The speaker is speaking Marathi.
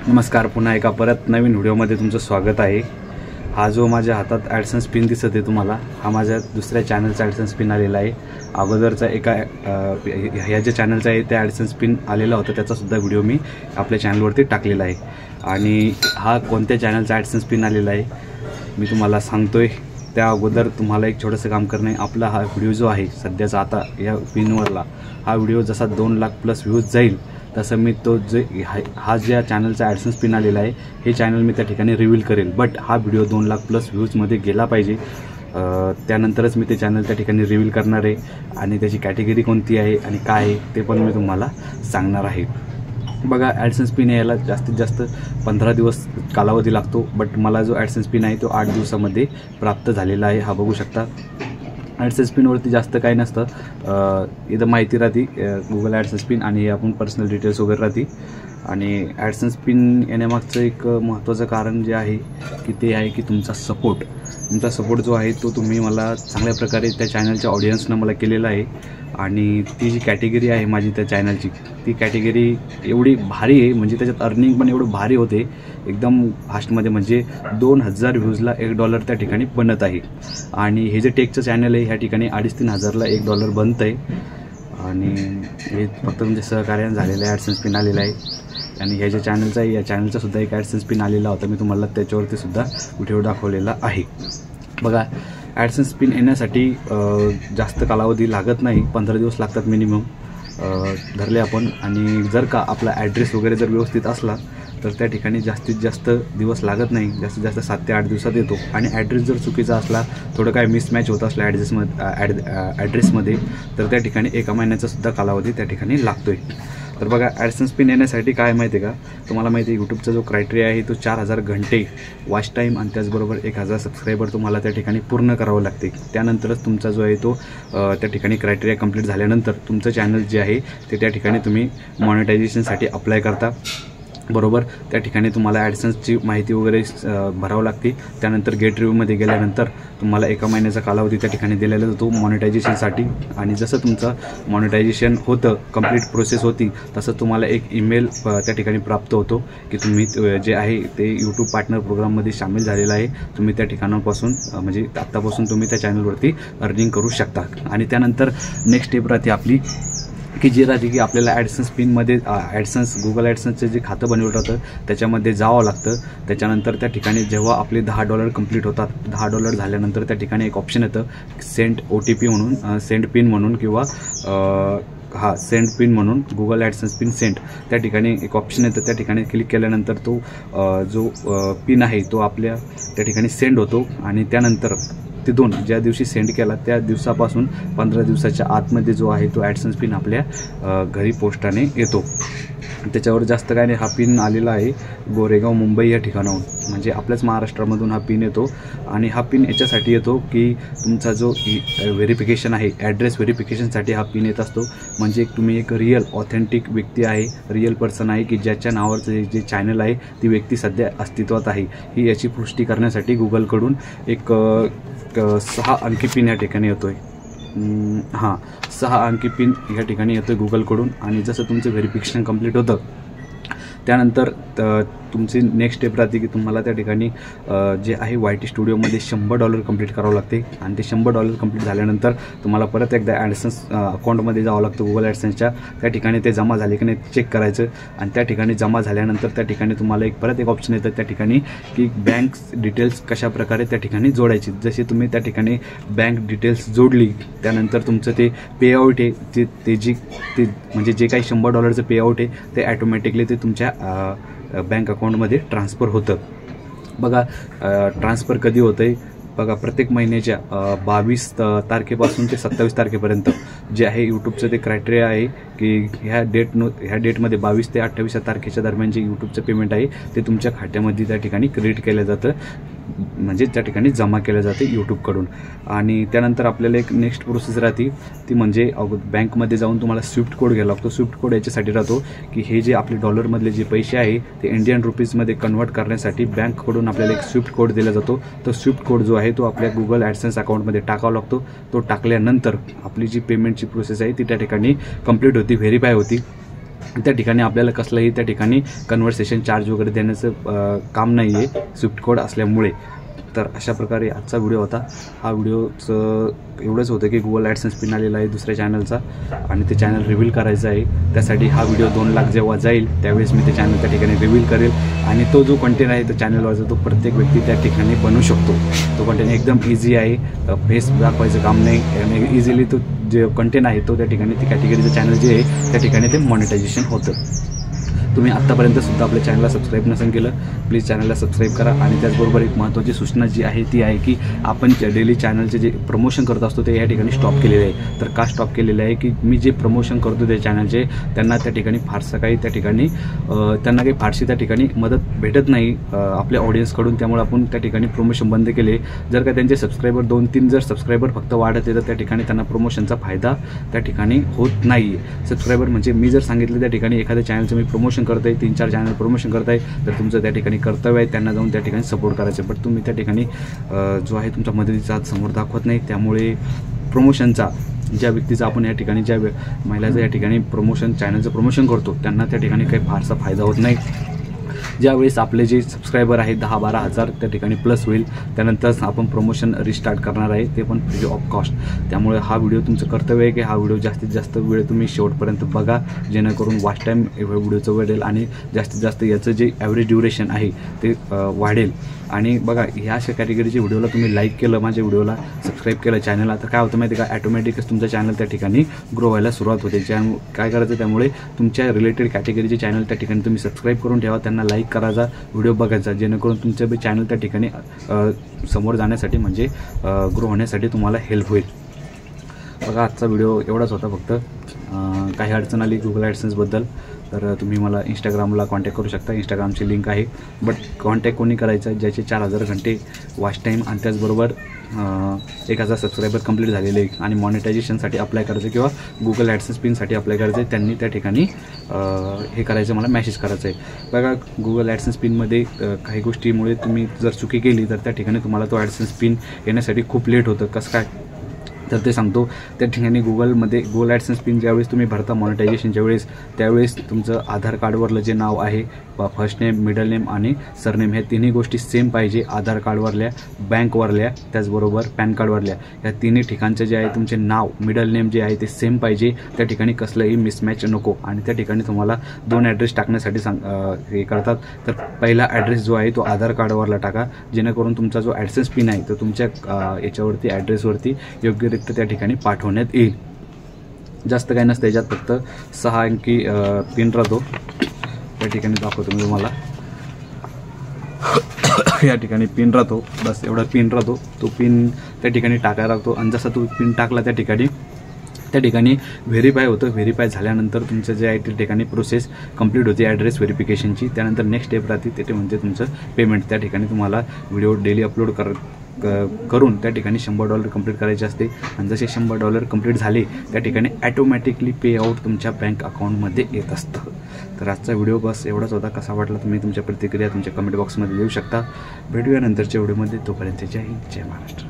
नमस्कार, पुन्हा एका परत नवीन व्हिडिओमध्ये तुमचं स्वागत आहे। हा जो माझ्या हातात ॲडसेन्स पिन दिसत आहे तुम्हाला, हा माझ्या दुसऱ्या चॅनलचा ॲडसेन्स पिन आलेला आहे। अगोदरचा एका ह्या ज्या चॅनलचा आहे त्या ॲडसेन्स पिन आलेला होता, त्याचा सुद्धा व्हिडिओ मी आपल्या चॅनलवरती टाकलेला आहे। आणि हा कोणत्या चॅनलचा ॲडसेन्स पिन आलेला आहे मी तुम्हाला सांगतोय। त्या अगोदर तुम्हाला एक छोटंसं काम करणं आहे। आपला हा व्हिडिओ जो आहे सध्याचा, आता या पिनवरला हा व्हिडिओ जसा 2 लाख प्लस व्ह्यूज जाईल तसं मी तो जे हा ज्या चॅनलचा ॲडसेन्स पिन आलेला आहे हे चॅनल मी त्या ठिकाणी रिव्हील करेल। बट हा व्हिडिओ 2 लाख प्लस व्ह्यूजमध्ये गेला पाहिजे, त्यानंतरच मी ते चॅनल त्या ठिकाणी रिव्हील करणार आहे। आणि त्याची कॅटेगरी कोणती आहे आणि काय आहे ते पण मी तुम्हाला सांगणार आहे। बघा, ॲडसेन्स पिन यायला जास्तीत जास्त 15 दिवस कालावधी लागतो, बट मला जो ॲडसेन्स पिन आहे तो 8 दिवसामध्ये प्राप्त झालेला आहे। हा बघू शकता। ॲडसेन्स पिनवरती जास्त काही नसतं, इथं माहिती राहते गुगल ॲडसेन्स पिन आणि आपण पर्सनल डिटेल्स वगैरे राहते। आणि ॲडसेन्स पिन येण्यामागचं एक महत्त्वाचं कारण जे आहे की ते आहे की तुमचा सपोर्ट जो आहे तो तुम्ही मला चांगल्या प्रकारे त्या चॅनलच्या ऑडियन्सनं मला केलेला आहे। आणि ती जी कॅटेगरी आहे माझी त्या चॅनलची, ती कॅटेगरी एवढी भारी आहे, म्हणजे त्याच्यात अर्निंग पण एवढं भारी होते एकदम फास्टमध्ये। म्हणजे 2000 व्ह्यूजला $1 त्या ठिकाणी बनत आहे। आणि हे जे टेकचं चॅनल आहे ह्या ठिकाणी 2,500-3 हजारला $1 बनतं आहे। आणि हे फक्त तुमच्या सहकार्याने झालेलं ॲडसेन्स पिन आलेलं आहे। आणि ह्या ज्या चॅनलचा आहे या चॅनलचा सुद्धा एक ॲडसेन्स पिन आलेला होता, मी तुम्हाला त्याच्यावरती सुद्धा व्हिडिओ दाखवलेला आहे। बघा, ॲडसेन्स पिन येण्यासाठी जास्त कालावधी लागत नाही, 15 दिवस लागतात मिनिमम धरले आपण। आणि जर का आपला ॲड्रेस वगैरे जर व्यवस्थित असला तर त्या ठिकाणी जास्तीत जास्त दिवस लागत नाही, जास्तीत जास्त 7 ते 8 दिवसात येतो। आणि ॲड्रेस जर चुकीचा असला, थोडं काय मिसमॅच होत असला ॲड्रेसमध्ये तर त्या ठिकाणी 1 महिन्याचा सुद्धा कालावधी त्या ठिकाणी लागतो आहे। तर बघा, ॲडसेन्स पिन येण्यासाठी काय माहिती आहे का, तुम्हाला माहिती आहे यूट्यूबचा जो क्रायटेरिया आहे तो 4000 घंटे वॉच टाईम आणि त्याचबरोबर 1000 सबस्क्रायबर तुम्हाला त्या ठिकाणी पूर्ण करावं लागते। त्यानंतरच तुमचा जो आहे तो त्या ठिकाणी क्रायटेरिया कंप्लीट झाल्यानंतर तुमचं चॅनल जे आहे ते त्या ठिकाणी तुम्ही मॉनिटायझेशनसाठी अप्लाय करता, बरोबर। त्या ठिकाणी तुम्हाला ॲडसेन्सची माहिती वगैरे भरावं लागते। त्यानंतर गेट रिव्ह्यूमध्ये गेल्यानंतर तुम्हाला 1 महिन्याचा कालावधी त्या ठिकाणी दिलेला जातो मॉनिटायझेशनसाठी। आणि जसं तुमचं मॉनिटायझेशन होतं, कंप्लीट प्रोसेस होती, तसं तुम्हाला एक ईमेल त्या ठिकाणी प्राप्त होतो की तुम्ही जे आहे ते यूट्यूब पार्टनर प्रोग्राममध्ये सामील झालेलं आहे। तुम्ही त्या ठिकाणापासून म्हणजे आत्तापासून तुम्ही त्या चॅनलवरती अर्निंग करू शकता। आणि त्यानंतर नेक्स्ट स्टेप राहते आपली की जी राहते की आपल्याला ॲडसेन्स पिनमध्ये गुगल ॲडसेन्सचं जे खातं बनवलं राहतं त्याच्यामध्ये जावं लागतं। त्याच्यानंतर त्या ठिकाणी जेव्हा आपले $10 कंप्लीट होतात, $10 झाल्यानंतर त्या ठिकाणी एक ऑप्शन येतं सेंड OTP म्हणून, सेंड पिन म्हणून किंवा सेंड पिन म्हणून, गुगल ॲडसेन्स पिन सेंड, त्या ठिकाणी एक ऑप्शन येतं। त्या ठिकाणी क्लिक केल्यानंतर तो जो पिन आहे तो आपल्या त्या ठिकाणी सेंड होतो। आणि त्यानंतर ते ज्या दिवशी सेंड केला त्या दिवसापासून 15 दिवसाच्या आतमध्ये जो आहे तो ॲडसेन्स पिन आपल्या घरी पोस्टाने येतो। त्याच्यावर जास्त काय नाही, हा पिन आलेला आहे गोरेगाव मुंबई या ठिकाणाहून, म्हणजे आपल्याच महाराष्ट्रामधून हा पिन येतो। आणि हा पिन याच्यासाठी येतो की तुमचा जो व्हेरिफिकेशन आहे, ॲड्रेस व्हेरिफिकेशनसाठी हा पिन येत असतो। म्हणजे तुम्ही एक रिअल ऑथेंटिक व्यक्ती आहे, रिअल पर्सन आहे की ज्याच्या नावाचं जे चॅनल आहे ती व्यक्ती सध्या अस्तित्वात आहे, ही याची पुष्टी करण्यासाठी गुगलकडून एक 6 अंकी पिन या ठिकाणी येतो आहे। 6 अंकी पिन या ठिकाणी येतो आहे गुगलकडून। आणि जसं तुमचं व्हेरिफिकेशन कंप्लीट होतं त्यानंतर तुमची नेक्स्ट स्टेप राहते की तुम्हाला त्या ठिकाणी जे आहे YT स्टुडिओमध्ये $100 कंप्लीट करावं लागते। आणि ते $100 कंप्लीट झाल्यानंतर तुम्हाला परत एकदा ॲडसेन्स अकाउंटमध्ये जावं लागतं गुगल ॲडसेन्सच्या। त्या ठिकाणी ते जमा झाले की नाही चेक करायचं। आणि त्या ठिकाणी जमा झाल्यानंतर त्या ठिकाणी तुम्हाला परत एक ऑप्शन येतं त्या ठिकाणी की बँक डिटेल्स कशाप्रकारे त्या ठिकाणी जोडायची। जसे तुम्ही त्या ठिकाणी बँक डिटेल्स जोडली त्यानंतर तुमचं ते पेआउट आहे ते म्हणजे जे काही $100चं पेआउट आहे ते ॲटोमॅटिकली ते तुमच्या बँक अकाउंटमध्ये ट्रान्सफर होतं। बघा, ट्रान्सफर कधी होतं आहे बघा, प्रत्येक महिन्याच्या 22 तारखेपासून ते 27 तारखेपर्यंत जे आहे यूट्यूबचं ते क्रायटेरिया आहे की ह्या डेटमध्ये 22 ते 28 तारखेच्या दरम्यान जे यूट्यूबचं पेमेंट आहे ते तुमच्या खात्यामध्ये त्या ठिकाणी क्रेडिट केलं जातं, म्हणजे त्या ठिकाणी जमा केलं जाते यूट्यूबकडून। आणि त्यानंतर आपल्याला एक नेक्स्ट प्रोसेस राहते ती म्हणजे बँकमध्ये जाऊन तुम्हाला स्विफ्ट कोड घ्यावा लागतो। स्विफ्ट कोड याच्यासाठी राहतो की हे जे आपले डॉलरमधले जे पैसे आहे ते इंडियन रुपीजमध्ये कन्वर्ट करण्यासाठी बँककडून आपल्याला एक स्विफ्ट कोड दिला जातो। तो स्विफ्ट कोड जो आहे तो आपल्या गुगल ॲडसेन्स अकाउंटमध्ये टाकावा लागतो। तो टाकल्यानंतर आपली जी पेमेंटची प्रोसेस आहे ती त्या ठिकाणी कंप्लीट होती, व्हेरीफाय होती। त्या ठिकाणी आपल्याला कसलंही त्या ठिकाणी कन्व्हर्सेशन चार्ज वगैरे देण्याचं काम नाही आहे स्विफ्ट कोड असल्यामुळे. तर अशा प्रकारे आजचा व्हिडिओ होता. हा व्हिडिओचं एवढंच होतं की गुगल ॲडसेन्स पिन आलेला आहे दुसऱ्या चॅनलचा आणि ते चॅनल रिव्हील करायचं आहे. त्यासाठी हा व्हिडिओ 2 लाख जेव्हा जाईल त्यावेळेस मी ते चॅनल त्या ठिकाणी रिव्हील करेल आणि तो जो कंटेंट आहे तो चॅनलवरचा तो प्रत्येक व्यक्ती त्या ठिकाणी बनवू शकतो. तो कंटेंट एकदम इझी आहे, फेस दाखवायचं काम नाही आणि इझिली तो जे कंटेंट आहे तो त्या ठिकाणी ती कॅटेगरीचं चॅनल जे आहे त्या ठिकाणी ते मॉनिटायझेशन होतं. तुम्ही आत्तापर्यंतसुद्धा आपल्या चॅनलला सबस्क्राईब नसेल केलं प्लीज चॅनलला सबस्क्राईब करा. आणि त्याचबरोबर एक महत्त्वाची सूचना जी आहे ती आहे की आपण डेली चॅनलचे जे प्रमोशन करत असतो ते या ठिकाणी स्टॉप केलेले आहे. तर का स्टॉप केलेलं आहे की मी जे प्रमोशन करतो त्या चॅनलचे त्यांना त्या ठिकाणी फारसं काही त्या ठिकाणी त्यांना काही फारशी त्या ठिकाणी मदत भेटत नाही आपल्या ऑडियन्सकडून. त्यामुळे आपण त्या ठिकाणी प्रमोशन बंद केले. जर का त्यांचे सबस्क्रायबर 2-3 जर सबस्क्रायबर फक्त वाढत आहे तर त्या ठिकाणी त्यांना प्रमोशनचा फायदा त्या ठिकाणी होत नाही आहे. सबस्क्रायबर म्हणजे मी जर सांगितलं त्या ठिकाणी एखाद्या चॅनलचं मी प्रमोशन करत आहे 3-4 चॅनल प्रमोशन करत आहे तर तुमचं त्या ठिकाणी कर्तव्य आहे त्यांना जाऊन त्या ठिकाणी सपोर्ट करायचं. बट तुम्ही त्या ठिकाणी जो आहे तुमच्या मदतीचा हात समोर दाखवत नाही. त्यामुळे प्रमोशनचा ज्या व्यक्तीचा आपण या ठिकाणी ज्या महिलाचं या ठिकाणी प्रमोशन चॅनलचं प्रमोशन करतो त्यांना त्या ठिकाणी काही फारसा फायदा होत नाही. ज्यावेळेस आपले जे सबस्क्रायबर आहे 10-12 हजार त्या ठिकाणी प्लस होईल त्यानंतरच आपण प्रमोशन रिस्टार्ट करणार आहे ते पण फ्री ऑफ कॉस्ट. त्यामुळे हा व्हिडिओ तुमचं कर्तव्य आहे की हा व्हिडिओ जास्तीत जास्त वेळ तुम्ही शेवटपर्यंत बघा जेणेकरून वॉच टाईम व्हिडिओचं वाढेल आणि जास्तीत जास्त याचं जे ॲव्हरेज ड्युरेशन आहे ते वाढेल. आणि बघा ह्या अशा कॅटेगरीच्या व्हिडिओला तुम्ही लाईक केलं माझ्या व्हिडिओला सबस्क्राईब केलं चॅनलला तर काय होतं माहिती का ॲटोमॅटिकच तुमचं चॅनल त्या ठिकाणी ग्रो व्हायला सुरुवात होते. काय करायचं त्यामुळे तुमच्या रिलेटेड कॅटेगरीचे चॅनल त्या ठिकाणी तुम्ही सबस्क्राईब करून ठेवा त्यांना लाईक करायचा व्हिडिओ बघायचा जेणेकरून तुमचं बी चॅनल त्या ठिकाणी समोर जाण्यासाठी म्हणजे ग्रो होण्यासाठी तुम्हाला हेल्प होईल. बघा आजचा व्हिडिओ एवढाच होता. फक्त काही अडचण आली गुगल ॲडसेन्सबद्दल तर तुम्ही मला इंस्टाग्रामला कॉन्टॅक्ट करू शकता. इंस्टाग्रामची लिंक आहे. बट कॉन्टॅक्ट कोणी करायचं आहे ज्याचे 4000 घंटे वॉच टाईम आणि त्याचबरोबर 1000 सबस्क्रायबर कंप्लीट झालेले आहे आणि मॉनिटायझेशनसाठी अप्लाय करायचं किंवा गुगल ॲडसेन्स पिनसाठी अप्लाय करायचं आहे त्यांनी त्या ठिकाणी हे करायचं मला मेसेज करायचं आहे. बघा गुगल ॲडसेन्स पिनमध्ये काही गोष्टीमुळे तुम्ही जर चुकी केली तर त्या ठिकाणी तुम्हाला तो ॲडसेन्स पिन येण्यासाठी खूप लेट होतं. कसं काय तर ते सांगतो. त्या ठिकाणी गुगल ॲडसेन्स पिन ज्यावेळेस तुम्ही भरता मॉनिटायझेशनच्या वेळेस त्यावेळेस तुमचं आधार कार्डवरलं जे नाव आहे फर्स्ट नेम मिडल नेम आणि सरनेम ह्या तिन्ही गोष्टी सेम पाहिजे. आधार कार्डवरल्या बँकवरल्या त्याचबरोबर पॅन कार्डवरल्या या तिन्ही ठिकाणचं जे आहे तुमचे नाव मिडल नेम जे आहे ते सेम पाहिजे. त्या ठिकाणी कसलंही मिसमॅच नको. आणि त्या ठिकाणी तुम्हाला 2 ॲड्रेस टाकण्यासाठी हे करतात. तर पहिला ॲड्रेस जो आहे तो आधार कार्डवरला टाका जेणेकरून तुमचा जो ॲडसेन्स पिन आहे तो तुमच्या याच्यावरती ॲड्रेसवरती योग्यरित्या त्या ठिकाणी पाठवण्यात येईल. जास्त काही नसतं याच्यात फक्त 6 अंकी पिन राहतो. त्या ठिकाणी दाखवतो मी तुम्हाला या ठिकाणी पिन राहतो बस एवढा पिन राहतो. तो पिन त्या ठिकाणी टाकायला लागतो आणि जसा तो पिन टाकला त्या ठिकाणी व्हेरीफाय होतं. व्हेरीफाय झाल्यानंतर तुमचं जे आहे त्या ठिकाणी प्रोसेस कंप्लीट होते ॲड्रेस व्हेरिफिकेशनची. त्यानंतर नेक्स्ट स्टेप राहते ते म्हणजे तुमचं पेमेंट. त्या ठिकाणी तुम्हाला व्हिडिओ डेली अपलोड करून त्या ठिकाणी $100 कंप्लीट करायचे असते आणि जसे $100 कंप्लीट झाले त्या ठिकाणी ॲटोमॅटिकली पे आउट तुमच्या बँक अकाउंटमध्ये येत असतं. तर आजचा व्हिडिओ बस एवढाच होता. कसा वाटला तुम्ही तुमच्या प्रतिक्रिया तुमच्या कमेंट बॉक्समध्ये देऊ शकता. भेटूया नंतरच्या व्हिडिओमध्ये. तोपर्यंत जय हिंद जय महाराष्ट्र.